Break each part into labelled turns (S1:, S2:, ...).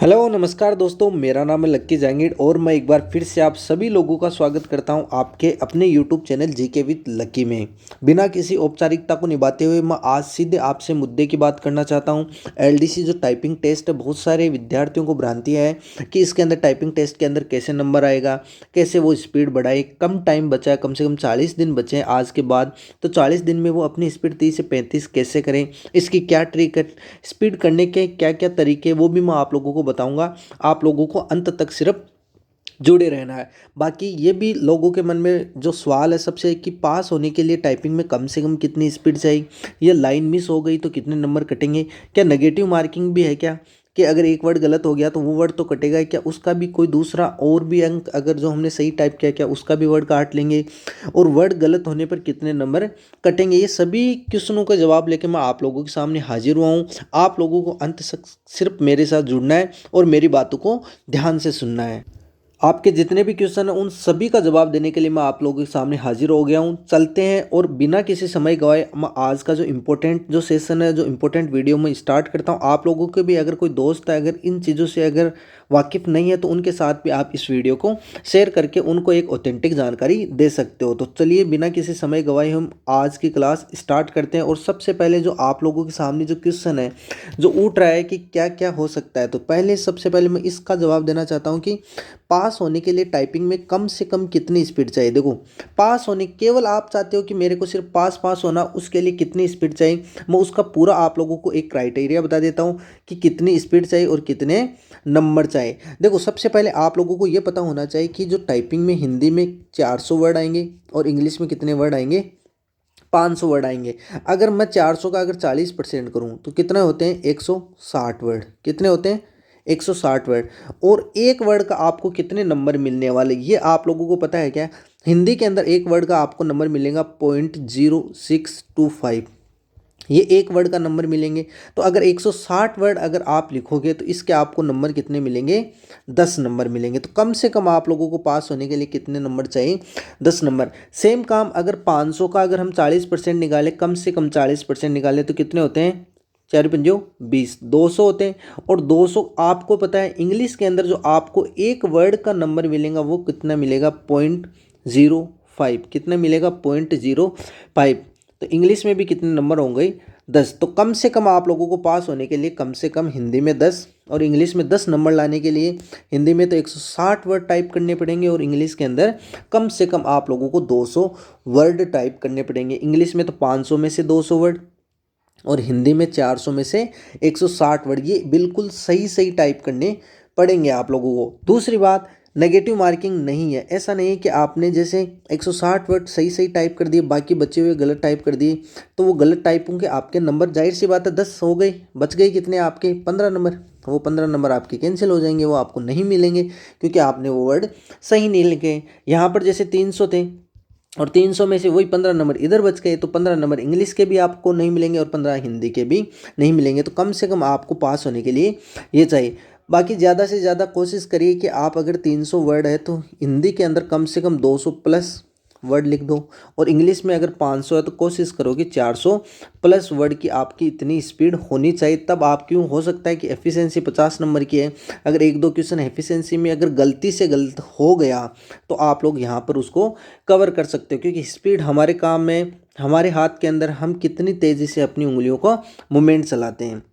S1: Hello नमस्कार दोस्तों, मेरा नाम है लक्की जहांगीर और मैं एक बार फिर से आप सभी लोगों का स्वागत करता हूं आपके अपने यूट्यूब चैनल जीके विद लक्की में। बिना किसी औपचारिकता को निभाते हुए मैं आज सीधे आपसे मुद्दे की बात करना चाहता हूं। एलडीसी जो टाइपिंग टेस्ट है, बहुत सारे विद्यार्थियों को भ्रांति है कि इसके अंदर टाइपिंग टेस्ट के अंदर कैसे नंबर आएगा, कैसे वो स्पीड बढ़ाए। कम टाइम बचा है, कम से कम 40 दिन बचे हैं आज के बाद, तो 40 दिन में वो अपनी स्पीड 30 से 35 कैसे करें, इसकी क्या ट्रिक है, स्पीड करने के क्या क्या तरीके, वो भी मैं आप लोगों को बताऊंगा। आप लोगों को अंत तक सिर्फ जुड़े रहना है। बाकी ये भी लोगों के मन में जो सवाल है सबसे, कि पास होने के लिए टाइपिंग में कम से कम कितनी स्पीड चाहिए, ये लाइन मिस हो गई तो कितने नंबर कटेंगे, क्या नेगेटिव मार्किंग भी है क्या, कि अगर एक वर्ड गलत हो गया तो वो वर्ड तो कटेगा ही, क्या उसका भी कोई दूसरा और भी अंक, अगर जो हमने सही टाइप किया क्या उसका भी वर्ड काट लेंगे, और वर्ड गलत होने पर कितने नंबर कटेंगे। ये सभी क्वेश्चनों का जवाब लेके मैं आप लोगों के सामने हाजिर हुआ हूँ। आप लोगों को अंत तक सिर्फ मेरे साथ जुड़ना है और मेरी बातों को ध्यान से सुनना है। आपके जितने भी क्वेश्चन हैं उन सभी का जवाब देने के लिए मैं आप लोगों के सामने हाजिर हो गया हूं। चलते हैं और बिना किसी समय गवाए मैं आज का जो इम्पोर्टेंट जो सेशन है, जो इम्पोर्टेंट वीडियो में स्टार्ट करता हूं। आप लोगों के भी अगर कोई दोस्त है, अगर इन चीज़ों से अगर वाकिफ़ नहीं है, तो उनके साथ भी आप इस वीडियो को शेयर करके उनको एक ऑथेंटिक जानकारी दे सकते हो। तो चलिए बिना किसी समय गवाए हम आज की क्लास स्टार्ट करते हैं। और सबसे पहले जो आप लोगों के सामने जो क्वेश्चन है जो उठ रहा है कि क्या क्या हो सकता है, तो पहले सबसे पहले मैं इसका जवाब देना चाहता हूँ कि पास होने के लिए टाइपिंग में कम से कम कितनी स्पीड चाहिए। देखो, पास होने केवल आप चाहते हो कि मेरे को सिर्फ पास होना, उसके लिए कितनी स्पीड चाहिए, मैं उसका पूरा आप लोगों को एक क्राइटेरिया बता देता हूँ कि कितनी स्पीड चाहिए और कितने नंबर चाहिए। देखो, सबसे पहले आप लोगों को ये पता होना चाहिए कि जो टाइपिंग में हिंदी में 400 वर्ड आएंगे और इंग्लिश में कितने वर्ड आएंगे, 500 वर्ड आएंगे। अगर मैं 400 का अगर 40% करूँ तो कितने होते हैं, 160 वर्ड। कितने होते हैं, 160 वर्ड। और एक वर्ड का आपको कितने नंबर मिलने वाले, ये आप लोगों को पता है क्या। हिंदी के अंदर एक वर्ड का आपको नंबर मिलेगा 0.0625, ये एक वर्ड का नंबर मिलेंगे। तो अगर 160 वर्ड अगर आप लिखोगे तो इसके आपको नंबर कितने मिलेंगे, 10 नंबर मिलेंगे। तो कम से कम आप लोगों को पास होने के लिए कितने नंबर चाहिए, 10 नंबर। सेम काम अगर 500 का अगर हम 40% निकालें, कम से कम 40% निकालें, तो कितने होते हैं, 4 पंजो 20, 200 होते हैं। और 200 आपको पता है इंग्लिश के अंदर जो आपको एक वर्ड का नंबर मिलेगा वो कितना मिलेगा, 0.05। कितना मिलेगा, 0.05। तो इंग्लिश में भी कितने नंबर होंगे, 10। तो कम से कम आप लोगों को पास होने के लिए कम से कम हिंदी में 10 और इंग्लिश में 10 नंबर लाने के लिए हिंदी में तो 160 वर्ड टाइप करने पड़ेंगे, और इंग्लिश के अंदर कम से कम आप लोगों को 200 वर्ड टाइप करने पड़ेंगे। इंग्लिश में तो 500 में से 200 वर्ड और हिंदी में 400 में से 160 वर्ड, ये बिल्कुल सही सही टाइप करने पड़ेंगे आप लोगों को। दूसरी बात, नेगेटिव मार्किंग नहीं है। ऐसा नहीं है कि आपने जैसे 160 वर्ड सही सही टाइप कर दिए, बाकी बचे हुए गलत टाइप कर दिए, तो वो गलत टाइप होंगे आपके नंबर, जाहिर सी बात है 10 हो गए, बच गए कितने आपके, 15 नंबर। वो 15 नंबर आपके कैंसिल हो जाएंगे, वो आपको नहीं मिलेंगे क्योंकि आपने वो वर्ड सही नहीं लिखे। यहाँ पर जैसे 300 थे और 300 में से वही 15 नंबर इधर बच गए, तो 15 नंबर इंग्लिश के भी आपको नहीं मिलेंगे और 15 हिंदी के भी नहीं मिलेंगे। तो कम से कम आपको पास होने के लिए ये चाहिए। बाकी ज़्यादा से ज़्यादा कोशिश करिए कि आप अगर 300 वर्ड है तो हिंदी के अंदर कम से कम 200 प्लस वर्ड लिख दो, और इंग्लिश में अगर 500 है तो कोशिश करो कि 400 प्लस वर्ड की आपकी इतनी स्पीड होनी चाहिए। तब आप, क्यों हो सकता है कि एफिशिएंसी 50 नंबर की है, अगर एक दो क्वेश्चन एफिशिएंसी में अगर गलती से गलत हो गया तो आप लोग यहाँ पर उसको कवर कर सकते हो, क्योंकि स्पीड हमारे काम में, हमारे हाथ के अंदर हम कितनी तेज़ी से अपनी उंगलियों को मूवमेंट चलाते हैं।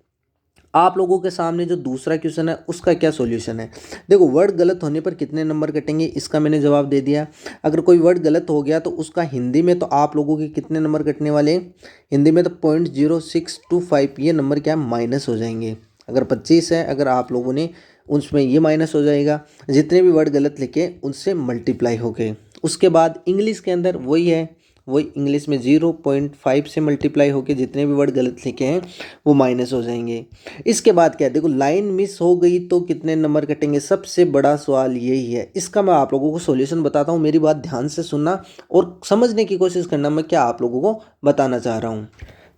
S1: आप लोगों के सामने जो दूसरा क्वेश्चन है उसका क्या सॉल्यूशन है। देखो, वर्ड गलत होने पर कितने नंबर कटेंगे, इसका मैंने जवाब दे दिया। अगर कोई वर्ड गलत हो गया तो उसका हिंदी में तो आप लोगों के कितने नंबर कटने वाले हैं, हिंदी में तो 0.0625, ये नंबर क्या माइनस हो जाएंगे। अगर 25 है, अगर आप लोगों ने उसमें ये माइनस हो जाएगा, जितने भी वर्ड गलत लिखे उनसे मल्टीप्लाई हो गए। उसके बाद इंग्लिश के अंदर वही है, वही इंग्लिश में 0.5 से मल्टीप्लाई होकर जितने भी वर्ड गलत लिखे हैं वो माइनस हो जाएंगे। इसके बाद क्या है, देखो, लाइन मिस हो गई तो कितने नंबर कटेंगे, सबसे बड़ा सवाल यही है। इसका मैं आप लोगों को सॉल्यूशन बताता हूँ, मेरी बात ध्यान से सुनना और समझने की कोशिश करना मैं क्या आप लोगों को बताना चाह रहा हूँ।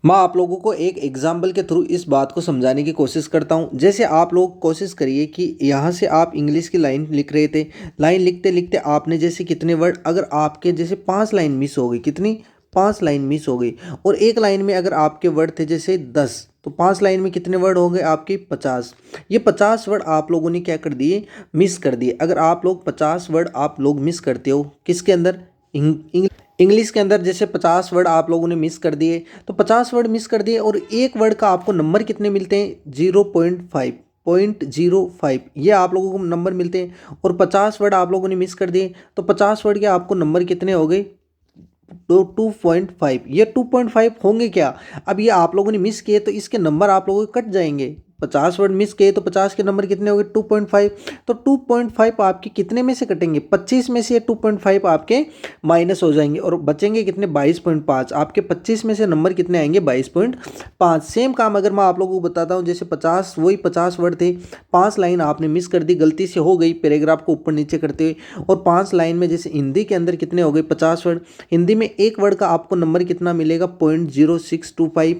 S1: मैं आप लोगों को एक एग्जाम्पल के थ्रू इस बात को समझाने की कोशिश करता हूँ। जैसे आप लोग कोशिश करिए कि यहाँ से आप इंग्लिश की लाइन लिख रहे थे, लाइन लिखते लिखते आपने जैसे कितने वर्ड, अगर आपके जैसे 5 लाइन मिस हो गई, कितनी 5 लाइन मिस हो गई। और एक लाइन में अगर आपके वर्ड थे जैसे 10, तो 5 लाइन में कितने वर्ड हो गए आपके 50। ये 50 वर्ड आप लोगों ने क्या कर दिए, मिस कर दिए। अगर आप लोग 50 वर्ड आप लोग मिस करते हो किसके अंदर, इंग्लिश के अंदर, जैसे 50 वर्ड आप लोगों ने मिस कर दिए, तो 50 वर्ड मिस कर दिए और एक वर्ड का आपको नंबर कितने मिलते हैं, 0.5 ये आप लोगों को नंबर मिलते हैं। और 50 वर्ड आप लोगों ने मिस कर दिए तो 50 वर्ड के आपको नंबर कितने हो गए, तो 2.5। ये 2.5 होंगे क्या, अब ये आप लोगों ने मिस किए तो इसके नंबर आप लोगों के कट जाएंगे। 50 वर्ड मिस किए तो 50 के नंबर कितने हो गए, 2.5। तो 2.5 आपके कितने में से कटेंगे, 25 में से ये 2.5 आपके माइनस हो जाएंगे और बचेंगे कितने, 22.5। आपके 25 में से नंबर कितने आएंगे, 22.5। सेम काम अगर मैं आप लोगों को बताता हूँ, जैसे 50 वही 50 वर्ड थे, 5 लाइन आपने मिस कर दी, गलती से हो गई पैराग्राफ को ऊपर नीचे करते हुए। और 5 लाइन में जैसे हिंदी के अंदर कितने हो गए 50 वर्ड, हिंदी में एक वर्ड का आपको नंबर कितना मिलेगा, 0.0625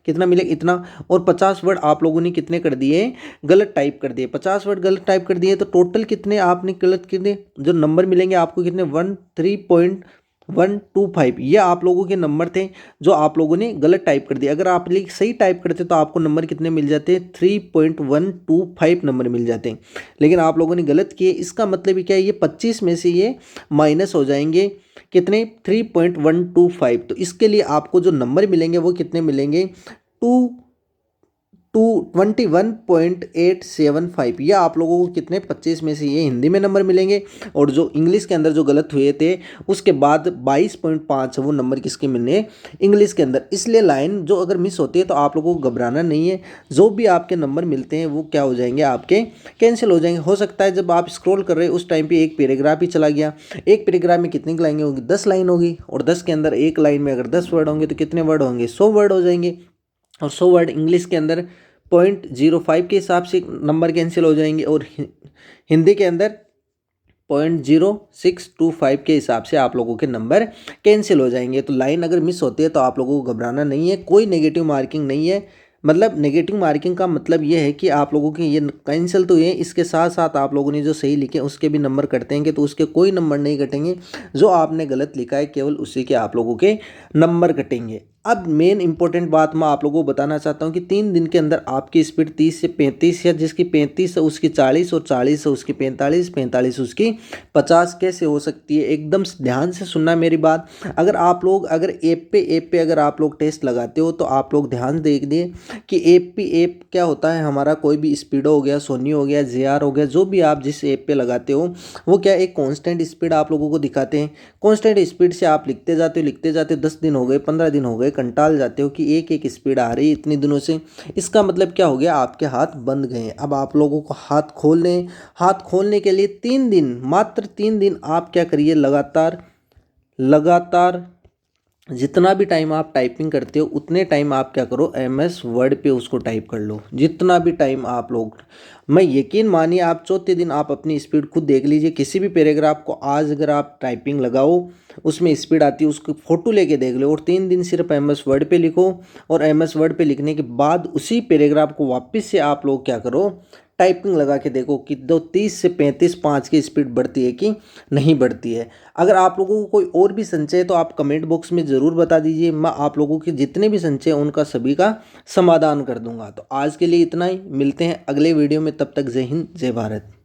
S1: कितना मिलेगा इतना। और 50 वर्ड आप लोगों ने कितने कर दिए, गलत टाइप कर दिए। 50 वर्ड गलत टाइप कर दिए तो टोटल कितने आपने गलत कर दिए, जो नंबर मिलेंगे आपको कितने, 13.125। ये आप लोगों के नंबर थे जो आप लोगों ने गलत टाइप कर दिया। अगर आप सही टाइप करते तो आपको नंबर कितने मिल जाते, 3.125 नंबर मिल जाते। लेकिन आप लोगों ने गलत किए, इसका मतलब ही क्या है, ये 25 में से ये माइनस हो जाएंगे कितने, 3.125। तो इसके लिए आपको जो नंबर मिलेंगे वो कितने मिलेंगे, टू 21.875। ये आप लोगों को कितने, 25 में से ये हिंदी में नंबर मिलेंगे। और जो इंग्लिश के अंदर जो गलत हुए थे उसके बाद 22.5 वो नंबर किसके मिलने, इंग्लिश के अंदर। इसलिए लाइन जो अगर मिस होती है तो आप लोगों को घबराना नहीं है, जो भी आपके नंबर मिलते हैं वो क्या हो जाएंगे, आपके कैंसिल हो जाएंगे। हो सकता है जब आप स्क्रॉल कर रहे हो उस टाइम पर एक पैराग्राफ ही चला गया, एक पैराग्राफ में कितनी लाइनें होगी, 10 लाइन होगी। और 10 के अंदर एक लाइन में अगर 10 वर्ड होंगे तो कितने वर्ड होंगे, 100 वर्ड हो जाएंगे। और 100 वर्ड इंग्लिश के अंदर 0.05 के हिसाब से नंबर कैंसिल हो जाएंगे और हिंदी के अंदर 0.0625 के हिसाब से आप लोगों के नंबर कैंसिल हो जाएंगे। तो लाइन अगर मिस होती है तो आप लोगों को घबराना नहीं है, कोई नेगेटिव मार्किंग नहीं है। मतलब नेगेटिव मार्किंग का मतलब ये है कि आप लोगों के ये कैंसिल तो ये, इसके साथ साथ आप लोगों ने जो सही लिखे उसके भी नंबर कटेंगे, तो उसके कोई नंबर नहीं कटेंगे। जो आपने गलत लिखा है केवल उसी के आप लोगों के नंबर कटेंगे। अब मेन इंपॉर्टेंट बात मैं आप लोगों को बताना चाहता हूँ कि 3 दिन के अंदर आपकी स्पीड 30 से 35 या जिसकी 35 है उसकी 40 और 40 है उसकी 45, 45 उसकी 50 कैसे हो सकती है। एकदम ध्यान से सुनना मेरी बात। अगर आप लोग अगर ऐप पे अगर आप लोग टेस्ट लगाते हो तो आप लोग ध्यान देख दिए कि ऐप क्या होता है, हमारा कोई भी स्पीडो हो गया, सोनी हो गया, JR हो गया, जो भी आप जिस ऐप पे लगाते हो वो क्या एक कांस्टेंट स्पीड आप लोगों को दिखाते हैं। कांस्टेंट स्पीड से आप लिखते जाते हो 10 दिन हो गए, 15 दिन हो गए, कंटाल जाते हो कि एक स्पीड आ रही है इतने दिनों से। इसका मतलब क्या हो गया, आपके हाथ बंद गए। अब आप लोगों को हाथ खोलने के लिए 3 दिन, मात्र 3 दिन आप क्या करिए, लगातार जितना भी टाइम आप टाइपिंग करते हो उतने टाइम आप क्या करो, MS वर्ड पे उसको टाइप कर लो, जितना भी टाइम आप लोग। मैं यकीन मानिए आप चौथे दिन आप अपनी स्पीड खुद देख लीजिए। किसी भी पैराग्राफ को आज अगर आप टाइपिंग लगाओ उसमें स्पीड आती है, उसकी फ़ोटो लेके देख लो और 3 दिन सिर्फ MS वर्ड पे लिखो। और MS वर्ड पे लिखने के बाद उसी पैराग्राफ को वापस से आप लोग क्या करो, टाइपिंग लगा के देखो कि 30 से 35 5 की स्पीड बढ़ती है कि नहीं बढ़ती है। अगर आप लोगों को कोई और भी संशय है तो आप कमेंट बॉक्स में ज़रूर बता दीजिए, मैं आप लोगों के जितने भी संशय हैं उनका सभी का समाधान कर दूंगा। तो आज के लिए इतना ही, मिलते हैं अगले वीडियो में, तब तक जय हिंद जय भारत।